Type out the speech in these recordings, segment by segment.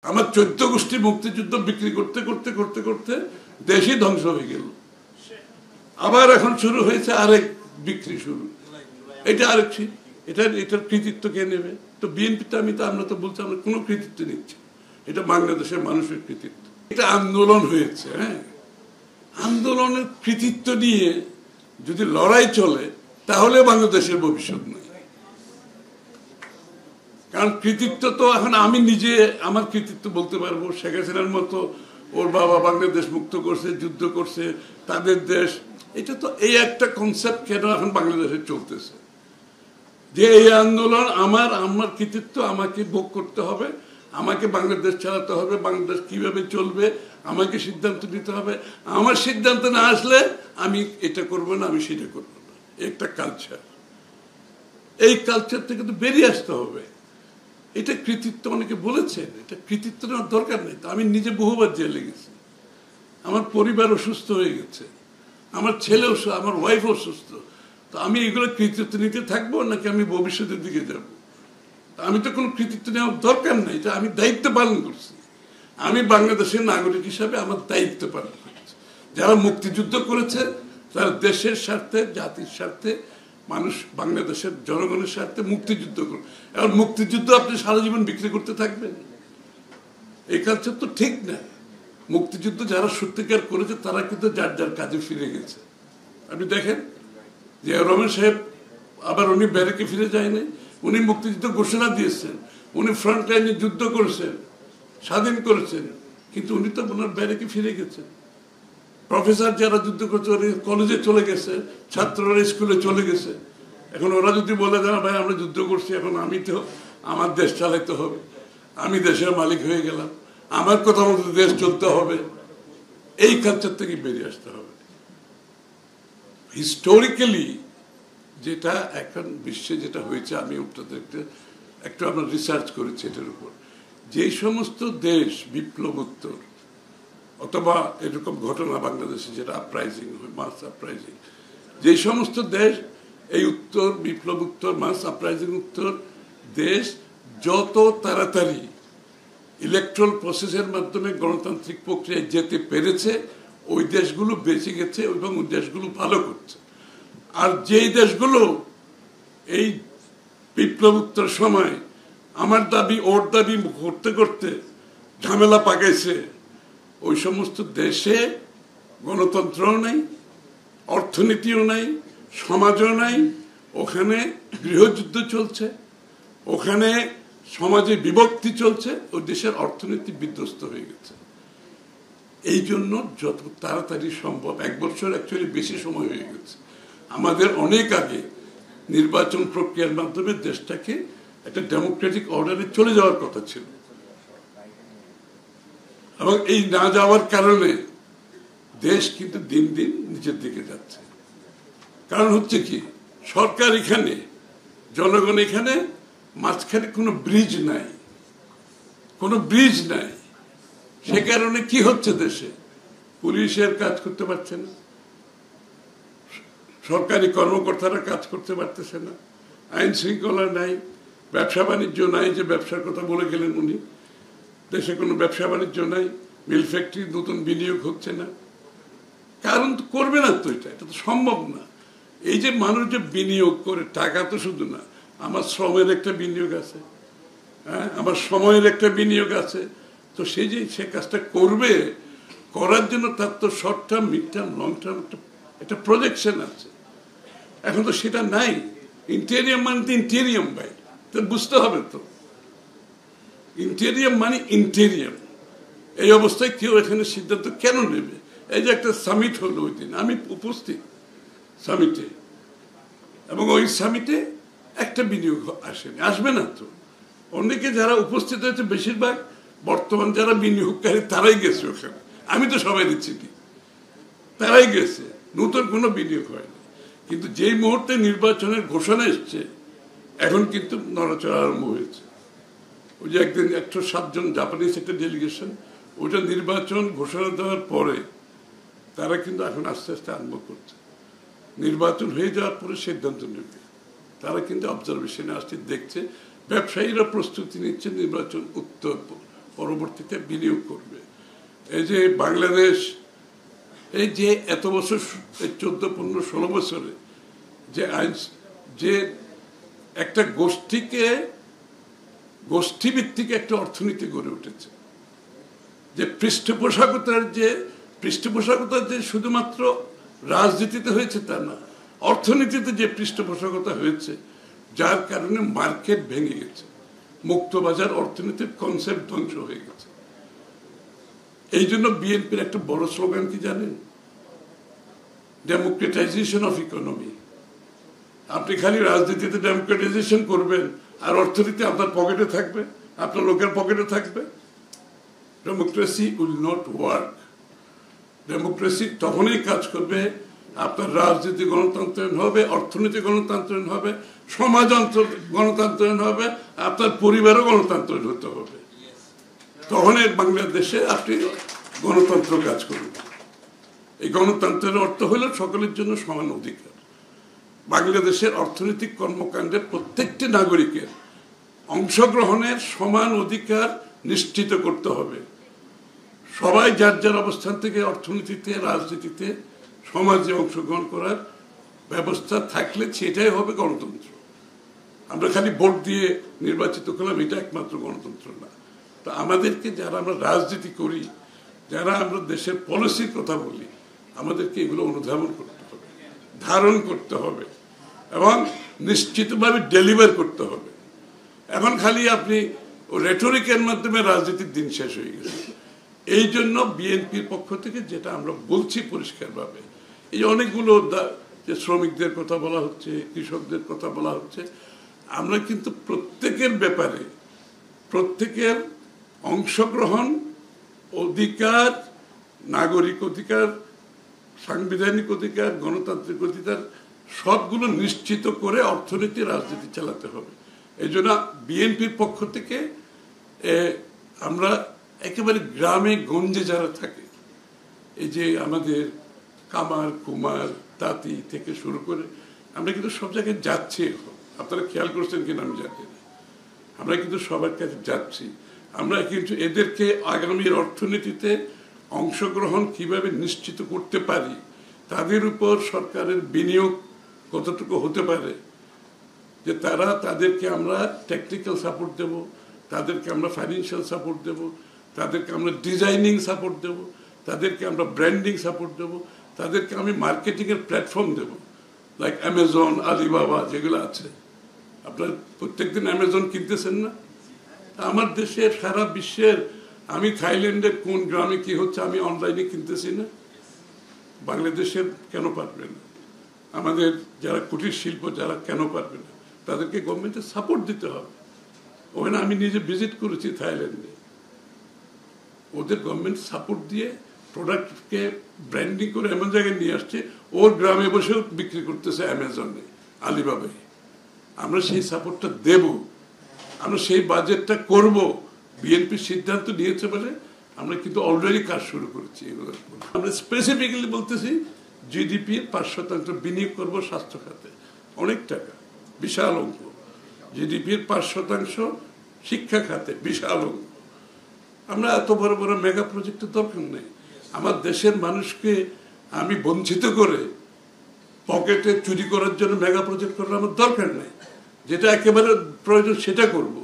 আমার 14 গোষ্ঠী মুক্তিযুদ্ধ বিক্রি করতে করতে করতে করতে দেশই ধ্বংস হয়ে গেল। আবার এখন শুরু হয়েছে আরেক বিক্রি শুরু। এটা আরেক এটার কৃতিত্ব কে নেবে? তো বিএনপিতে আমরা তো বলছি আমরা কোনো কৃতিত্ব নিচ্ছি, এটা বাংলাদেশের মানুষের কৃতিত্ব। এটা আন্দোলন হয়েছে, হ্যাঁ, আন্দোলনের কৃতিত্ব নিয়ে যদি লড়াই চলে তাহলে বাংলাদেশের ভবিষ্যৎ নেই। কারণ কৃতিত্ব তো এখন আমি নিজে আমার কৃতিত্ব বলতে পারবো, শেখ হাসিনার মতো ওর বাবা বাংলাদেশ মুক্ত করছে, যুদ্ধ করছে, তাদের দেশ। এটা তো এই একটা কনসেপ্ট কেন এখন বাংলাদেশে চলতেছে যে এই আন্দোলন আমার কৃতিত্ব আমাকে ভোগ করতে হবে, আমাকে বাংলাদেশ চালাতে হবে, বাংলাদেশ কিভাবে চলবে আমাকে সিদ্ধান্ত নিতে হবে, আমার সিদ্ধান্ত না আসলে আমি এটা করবো না, আমি সেটা করবো না। একটা কালচার, এই কালচার থেকে তো বেরিয়ে আসতে হবে। এটা কৃতিত্ব অনেকে বলেছেন, এটা কৃতিত্ব নেওয়ার দরকার নেই। তো আমি নিজে বহুবার জেলে গেছি, আমার পরিবার অসুস্থ হয়ে গেছে, আমার ছেলে আমার ওয়াইফ অসুস্থ। তো আমি এগুলো কৃতিত্ব নিতে থাকবো নাকি আমি ভবিষ্যতের দিকে যাব? আমি তো কোনো কৃতিত্ব নেওয়ার দরকার নেই, এটা আমি দায়িত্ব পালন করছি। আমি বাংলাদেশের নাগরিক হিসাবে আমার দায়িত্ব পালন করছি। যারা মুক্তিযুদ্ধ করেছে তারা দেশের স্বার্থে, জাতির স্বার্থে, মানুষ বাংলাদেশের জনগণের স্বার্থে মুক্তিযুদ্ধ করে। এবার মুক্তিযুদ্ধ আপনি সারা জীবন বিক্রি করতে থাকবেন, এই কালচার তো ঠিক না। মুক্তিযুদ্ধ যারা সত্যিকার করেছে তারা কিন্তু যার যার কাজে ফিরে গেছে। আপনি দেখেন যে রমেশ সাহেব আবার উনি ব্যারেকে ফিরে যায়নি, উনি মুক্তিযুদ্ধ ঘোষণা দিয়েছেন, উনি ফ্রন্ট লাইনে যুদ্ধ করেছেন, স্বাধীন করেছেন, কিন্তু উনি তো ওনার ব্যারেকে ফিরে গেছেন। প্রফেসর যারা যুদ্ধ করছে ওরা কলেজে চলে গেছে, ছাত্ররা স্কুলে চলে গেছে। এখন ওরা যদি বলে দেন ভাই আমরা যুদ্ধ করছি, এখন আমি তো আমার দেশ চালাইতে হবে, আমি দেশের মালিক হয়ে গেলাম, আমার কথা মতো দেশ চলতে হবে, এই কালচার থেকে বেরিয়ে আসতে হবে। হিস্টোরিক্যালি যেটা এখন বিশ্বে যেটা হয়েছে, আমি একটু আমরা রিসার্চ করেছি এটার উপর। যেই সমস্ত দেশ বিপ্লবোত্তর অথবা এরকম ঘটনা বাংলাদেশে যেটা আপরাইজিং হয়, মাস আপরাইজিং, যে সমস্ত দেশ এই উত্তর বিপ্লব উত্তর মাস আপরাইজিং উত্তর দেশ যত তাড়াতাড়ি ইলেকট্রাল প্রসেসের মাধ্যমে গণতান্ত্রিক প্রক্রিয়ায় যেতে পেরেছে, ওই দেশগুলো বেঁচে গেছে এবং ওই দেশগুলো ভালো করছে। আর যেই দেশগুলো এই বিপ্লব উত্তর সময় আমার দাবি ওর দাবি করতে করতে ঝামেলা পাকাইছে, ওই সমস্ত দেশে গণতন্ত্রও নাই, অর্থনীতিও নাই, সমাজও নাই, ওখানে গৃহযুদ্ধ চলছে, ওখানে সমাজে বিভক্তি চলছে, ওই দেশের অর্থনীতি বিধ্বস্ত হয়ে গেছে। এই জন্য যত তাড়াতাড়ি সম্ভব, 1 বছর অ্যাকচুয়ালি বেশি সময় হয়ে গেছে, আমাদের অনেক আগে নির্বাচন প্রক্রিয়ার মাধ্যমে দেশটাকে একটা ডেমোক্রেটিক অর্ডারে চলে যাওয়ার কথা ছিল। এবং এই না যাওয়ার কারণে দেশ কিন্তু দিন দিন নিচের দিকে যাচ্ছে। কারণ হচ্ছে কি, সরকার এখানে, জনগণ এখানে, মাঝখানে কোনো ব্রিজ নাই, কোনো ব্রিজ নাই। সে কারণে কি হচ্ছে, দেশে পুলিশের কাজ করতে পারছে না, সরকারি কর্মকর্তারা কাজ করতে পারতেছে না, আইন শৃঙ্খলা নাই, ব্যবসা বাণিজ্য নাই, যে ব্যবসার কথা বলে গেলেন উনি, দেশে কোনো ব্যবসা বাণিজ্য নাই, মিল ফ্যাক্টরি নতুন বিনিয়োগ হচ্ছে না। কারণ তো করবে না, তো এটা তো সম্ভব না। এই যে মানুষ যে বিনিয়োগ করে, টাকা তো শুধু না, আমার শ্রমের একটা বিনিয়োগ আছে, হ্যাঁ, আমার সময়ের একটা বিনিয়োগ আছে। তো সেই যে সে কাজটা করবে, করার জন্য তার তো short term, mid term, long term একটা প্রজেকশন আছে। এখন তো সেটা নাই। ইন্টেরিয়াম মানে তো ইন্টেরিয়াম ভাই, তো বুঝতে হবে তো, ইন্টেরিয়াম মানে ইন্টেরিয়াম। এই অবস্থায় কেউ এখানে সিদ্ধান্ত কেন নেবে? এই যে একটা সামিট হলো, ওই দিন আমি উপস্থিত সামিটে, এবং ওই সামিটে একটা বিনিয়োগ আসেনি, আসবে না তো। অনেকে যারা উপস্থিত হয়েছে বেশিরভাগ বর্তমান যারা বিনিয়োগকারী তারাই গেছে ওখানে, আমি তো সবাই চিনি, তারাই গেছে, নতুন কোনো বিনিয়োগ হয়নি। কিন্তু যেই মুহূর্তে নির্বাচনের ঘোষণা এসছে, এখন কিন্তু নড়াচড়া আরম্ভ হয়েছে। ওই যে একদিন 107 জন জাপানিজ একটা ডেলিগেশন, ওইটা নির্বাচন ঘোষণা দেওয়ার পরে তারা কিন্তু এখন আস্তে আস্তে আরম্ভ করছে। নির্বাচন হয়ে যাওয়ার পরে সিদ্ধান্ত নেবে, তারা কিন্তু অবজারভেশনে আসছে, দেখছে, ব্যবসায়ীরা প্রস্তুতি নিচ্ছে নির্বাচন পরবর্তীতে বিনিয়োগ করবে। এই যে বাংলাদেশ এই যে এত বছর 14, 15, 16 বছরে যে আইন যে একটা গোষ্ঠীভিত্তিক একটা অর্থনীতি গড়ে উঠেছে, যে পৃষ্ঠপোষকতার যে শুধুমাত্র রাজনীতিতে হয়েছে তা না, অর্থনীতিতে যে পৃষ্ঠপোষকতা হয়েছে, যার কারণে মার্কেট ভেঙে গেছে, মুক্তবাজার অর্থনীতির কনসেপ্ট ধ্বংস হয়ে গেছে। এই জন্য বিএনপির একটা বড় স্লোগান কি জানেন? Democratisation of economy. আপনি খালি রাজনীতিতে ডেমোক্রেটাইজেশন করবেন আর অর্থনীতি আপনার পকেটে থাকবে, আপনার লোকের পকেটে থাকবে, democracy will not work. Democracy তখনই কাজ করবে আপনার রাজনীতি গণতন্ত্রায়ন হবে, অর্থনীতি গণতন্ত্রায়ন হবে, সমাজতন্ত্র গণতন্ত্রায়ন হবে, আপনার পরিবারও গণতন্ত্রায়ন হতে হবে। তখন বাংলাদেশে আপনি গণতন্ত্র কাজ করবেন। এই গণতন্ত্রের অর্থ হলো সকলের জন্য সমান অধিকার। বাংলাদেশের অর্থনৈতিক কর্মকাণ্ডে প্রত্যেকটি নাগরিকের অংশগ্রহণের সমান অধিকার নিশ্চিত করতে হবে। সবাই যার যার অবস্থান থেকে অর্থনীতিতে, রাজনীতিতে, সমাজে অংশগ্রহণ করার ব্যবস্থা থাকলে সেটাই হবে গণতন্ত্র। আমরা খালি ভোট দিয়ে নির্বাচিত করলাম, এটা একমাত্র গণতন্ত্র না। তো আমাদেরকে যারা আমরা রাজনীতি করি, যারা আমরা দেশের পলিসির কথা বলি, আমাদেরকে এগুলো অনুধাবন করতে হবে, ধারণ করতে হবে এবং নিশ্চিতভাবে ডেলিভার করতে হবে। এখন খালি আপনি রেটরিকের মাধ্যমে রাজনীতির দিন শেষ হয়ে গেছে। এই জন্য বিএনপির পক্ষ থেকে যেটা আমরা বলছি পরিষ্কারভাবে, এই অনেকগুলো যে শ্রমিকদের কথা বলা হচ্ছে, কৃষকদের কথা বলা হচ্ছে, আমরা কিন্তু প্রত্যেকের ব্যাপারে প্রত্যেকের অংশগ্রহণ, অধিকার, নাগরিক অধিকার, সাংবিধানিক অধিকার, গণতান্ত্রিক অধিকার সবগুলো নিশ্চিত করে অর্থনীতি, রাজনীতি চালাতে হবে। এই জন্য বিএনপির পক্ষ থেকে আমরা একেবারে গ্রামে গঞ্জে যারা থাকে, এই যে আমাদের কামার, কুমার, তাঁতি থেকে শুরু করে আমরা কিন্তু সব জায়গায় যাচ্ছি। এখন আপনারা খেয়াল করছেন কিনা আমি জানি না, আমরা কিন্তু সবার কাছে যাচ্ছি। আমরা কিন্তু এদেরকে আগামীর অর্থনীতিতে অংশগ্রহণ কিভাবে নিশ্চিত করতে পারি, তাদের উপর সরকারের বিনিয়োগ কতটুকু হতে পারে, যে তাদেরকে আমরা টেকনিক্যাল সাপোর্ট দেব, তাদেরকে আমরা ফাইন্যান্সিয়াল সাপোর্ট দেব, তাদেরকে আমরা ডিজাইনিং সাপোর্ট দেব, তাদেরকে আমরা ব্র্যান্ডিং সাপোর্ট দেব, তাদেরকে আমি মার্কেটিংয়ের প্ল্যাটফর্ম দেব, লাইক অ্যামাজন, আলিবাবা যেগুলো আছে। আপনার প্রত্যেকদিন অ্যামাজন কিনতেছেন না? আমার দেশের, সারা বিশ্বের, আমি থাইল্যান্ডের কোন গ্রামে কি হচ্ছে আমি অনলাইনে কিনতেছি না? বাংলাদেশের কেন পারবে না? আমাদের যারা কুটির শিল্প যারা কেন পারবে না? তাদেরকে গভর্নমেন্টের সাপোর্ট দিতে হবে। ওখানে আমি নিজে ভিজিট করেছি থাইল্যান্ডে, ওদের গভর্নমেন্ট সাপোর্ট দিয়ে প্রোডাক্টকে ব্র্যান্ডিং করে এমন জায়গায় নিয়ে আসছে, ওর গ্রামে বসেও বিক্রি করতেছে অ্যামাজনে, আলিবাবায়। আমরা সেই সাপোর্টটা দেব, আমরা সেই বাজেটটা করব। বিএনপি সিদ্ধান্ত নিয়েছে বলে আমরা কিন্তু অলরেডি কাজ শুরু করেছি। আমরা স্পেসিফিক্যালি বলতেছি জিডিপির 5% বিনিয়োগ করব স্বাস্থ্য খাতে, অনেক টাকা, বিশাল অঙ্ক। জিডিপির 5% শিক্ষা খাতে, বিশাল অঙ্ক। আমরা এত বড় বড় মেগা প্রজেক্টের দরকার নেই। আমার দেশের মানুষকে আমি বঞ্চিত করে পকেটে চুরি করার জন্য মেগা প্রজেক্ট করার আমার দরকার নেই। যেটা একেবারে প্রয়োজন সেটা করব।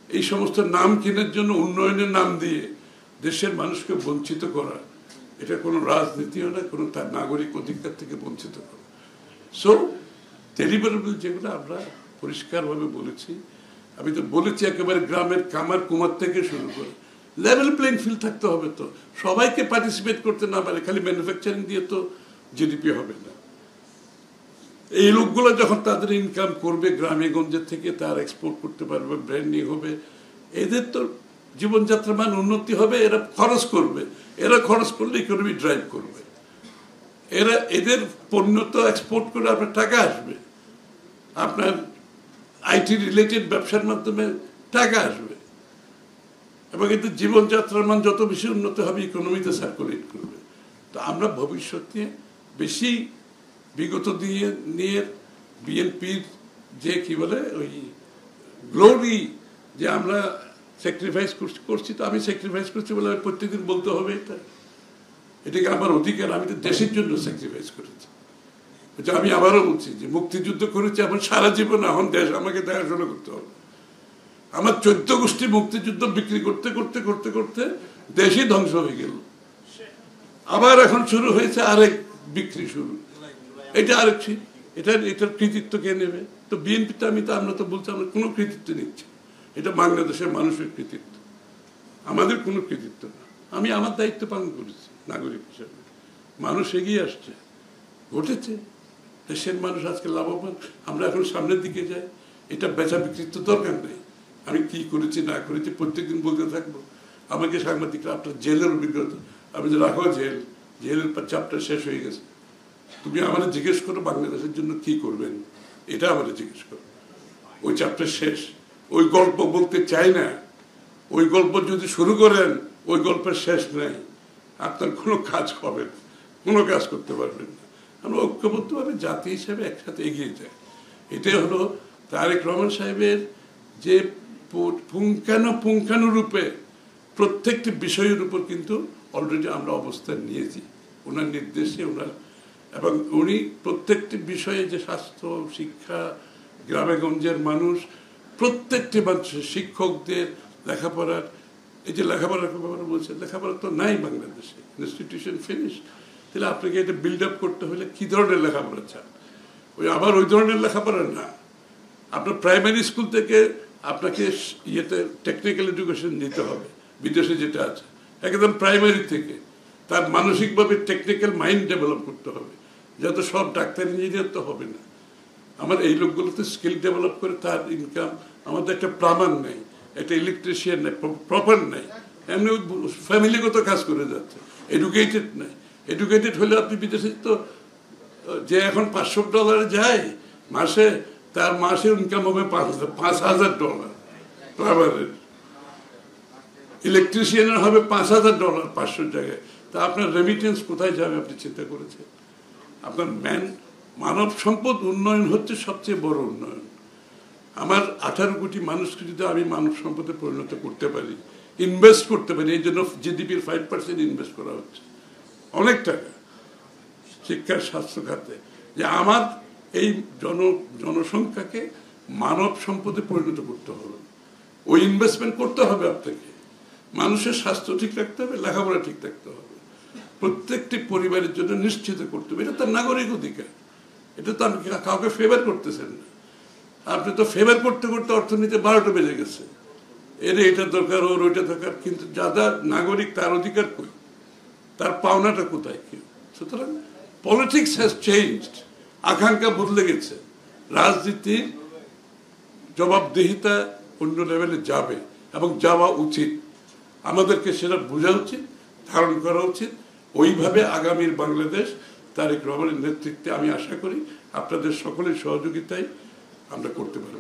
এই সমস্ত নাম কেনার জন্য, উন্নয়নের নাম দিয়ে দেশের মানুষকে বঞ্চিত করা, এটা কোনো রাজনীতিও না, কোনো তার নাগরিক অধিকার থেকে বঞ্চিত করা। সো ডেলিভারেবল যেগুলো আমরা পরিষ্কারভাবে বলেছি, আমি তো বলেছি একেবারে গ্রামের কামার কুমার থেকে শুরু করে লেভেল প্লেইং ফিল্ড থাকতে হবে। তো সবাইকে পার্টিসিপেট করতে না পারে, খালি ম্যানুফ্যাকচারিং দিয়ে তো জিডিপি হবে না। এই লোকগুলো যখন তাদের ইনকাম করবে গ্রামে গঞ্জের থেকে, তার এক্সপোর্ট করতে পারবে, ব্র্যান্ডিং হবে, এদের তো জীবনযাত্রার মান উন্নতি হবে। এরা খরচ করবে, এরা খরচ করলে ইকোনমি ড্রাইভ করবে। এদের পণ্য তো এক্সপোর্ট করে আপনার টাকা আসবে, আপনার আইটি রিলেটেড ব্যবসার মাধ্যমে টাকা আসবে, এবং এদের জীবনযাত্রার মান যত বেশি উন্নত হবে ইকোনমিতে সার্কুলেট করবে। তো আমরা ভবিষ্যতে বেশি বিগত নিয়ে বিএনপির যে কি বলে ওই গ্লোরি, যে আমরা স্যাক্রিফাইস করছি, তো আমি স্যাক্রিফাইস করছি বলে আমি প্রত্যেকদিন বলতে হবে এটাকে আমার অধিকার। আমি তো দেশের জন্য স্যাক্রিফাইস করেছি। আমি আবারও বলছি যে মুক্তিযুদ্ধ করেছি, এখন সারা জীবন এখন দেশ আমাকে দেখাশোনা করতে হবে। আমার 14 গোষ্ঠী মুক্তিযুদ্ধ বিক্রি করতে করতে করতে করতে দেশই ধ্বংস হয়ে গেল। আবার এখন শুরু হয়েছে আরেক বিক্রি শুরু, এটা আরেক এটার কৃতিত্ব কে নেবে? তো বিএনপিতে আমরা তো বলছি আমরা কোনো কৃতিত্ব নিচ্ছি, এটা বাংলাদেশের মানুষের কৃতিত্ব, আমাদের কোনো কৃতিত্ব না। আমি আমার দায়িত্ব পালন করেছি নাগরিক হিসেবে। মানুষ এগিয়ে আসছে, ঘটেছে, দেশের মানুষ আজকে লাভবান। আমরা এখন সামনের দিকে যাই, এটা বেচা বিক্রির তো দরকার নেই। আমি কি করেছি না করেছি প্রত্যেকদিন বলতে থাকবো। আমাকে সাংবাদিকরা আপনার জেলের অভিজ্ঞতা, আমি যে রাখো জেলের চ্যাপ্টার শেষ হয়ে গেছে, তুমি আমাদের জিজ্ঞেস করো বাংলাদেশের জন্য কি করবেন, এটা আমাদের জিজ্ঞেস করো। ওই চ্যাপ্টার শেষ, ওই গল্প বলতে চাই না। ওই গল্প যদি শুরু করেন, ওই গল্পের শেষ নেই, আপনার কোনো কাজ হবে না, কোনো কাজ করতে পারবেন না। আমরা ঐক্যবদ্ধভাবে জাতি হিসেবে একসাথে এগিয়ে যাই। এটাই হলো তারেক রহমান সাহেবের যে পুঙ্খানুরূপে প্রত্যেকটি বিষয়ের উপর কিন্তু অলরেডি আমরা অবস্থান নিয়েছি ওনার নির্দেশে, এবং উনি প্রত্যেকটি বিষয়ে যে স্বাস্থ্য, শিক্ষা, গ্রামেগঞ্জের মানুষ, প্রত্যেকটি মানুষের, শিক্ষকদের লেখাপড়ার, এই যে লেখাপড়ার ব্যাপারে বলছে, লেখাপড়া তো নাই বাংলাদেশে, ইনস্টিটিউশন ফিনিশ। তাহলে আপনাকে এটা বিল্ড আপ করতে হলে কি ধরনের লেখাপড়া চান? আবার ওই ধরনের লেখাপড়া না, আপনার প্রাইমারি স্কুল থেকে আপনাকে টেকনিক্যাল এডুকেশন দিতে হবে, বিদেশে যেটা আছে একদম প্রাইমারি থেকে তার মানসিকভাবে টেকনিক্যাল মাইন্ড ডেভেলপ করতে হবে, যাতে সব ডাক্তার ইঞ্জিনিয়ার তো হবে না। আমার এই লোকগুলোতে স্কিল ডেভেলপ করে তার ইনকাম, আমাদের একটা প্লাম্বার নেই, একটা ইলেকট্রিশিয়ান নেই, প্রপার নেই, এমনি ফ্যামিলিগত কাজ করে যাচ্ছে, এডুকেটেড নেই। এডুকেটেড হলে আপনি বিদেশে তো যে এখন $500 যায় মাসে, তার মাসে ইনকাম হবে $5,000, প্লাম্বারের। ইলেকট্রিশিয়ানের হবে $5,000 500 জায়গায়। তা আপনার রেমিটেন্স কোথায় যাবে আপনি চিন্তা করেছেন? আপনার মানব সম্পদ উন্নয়ন হচ্ছে সবচেয়ে বড় উন্নয়ন। আমার 18 কোটি মানুষকে যদি আমি মানব সম্পদে পরিণত করতে পারি, ইনভেস্ট করতে পারি, এই জন্য জিডিপির 5% ইনভেস্ট করা হচ্ছে, অনেক টাকা শিক্ষা, স্বাস্থ্য খাতে, যে আমার এই জনসংখ্যাকে মানব সম্পদে পরিণত করতে হবে। ওই ইনভেস্টমেন্ট করতে হবে আপনাকে। মানুষের স্বাস্থ্য ঠিক রাখতে হবে, লেখাপড়া ঠিক রাখতে হবে, প্রত্যেকটি পরিবারের জন্য নিশ্চিত করতে হবে। এটা তার নাগরিক অধিকার, এটা তো আপনি কাউকে ফেভার করতেছেন না। আপনি তো ফেভার করতে করতে অর্থনীতি 12টা বেজে গেছে, এটা দরকার, ওর ওইটা দরকার, কিন্তু যারা নাগরিক তার অধিকার কই, তার পাওনাটা কোথায় কি? সুতরাং পলিটিক্স হ্যাজ চেঞ্জড, আকাঙ্ক্ষা বদলে গেছে, রাজনীতির জবাবদিহিতা অন্য লেভেলে যাবে এবং যাওয়া উচিত। আমাদেরকে সেটা বোঝা উচিত, ধারণ করা উচিত। ওইভাবে আগামীর বাংলাদেশ তারেক রহমানের নেতৃত্বে আমি আশা করি আপনাদের সকলের সহযোগিতায় আমরা করতে পারব।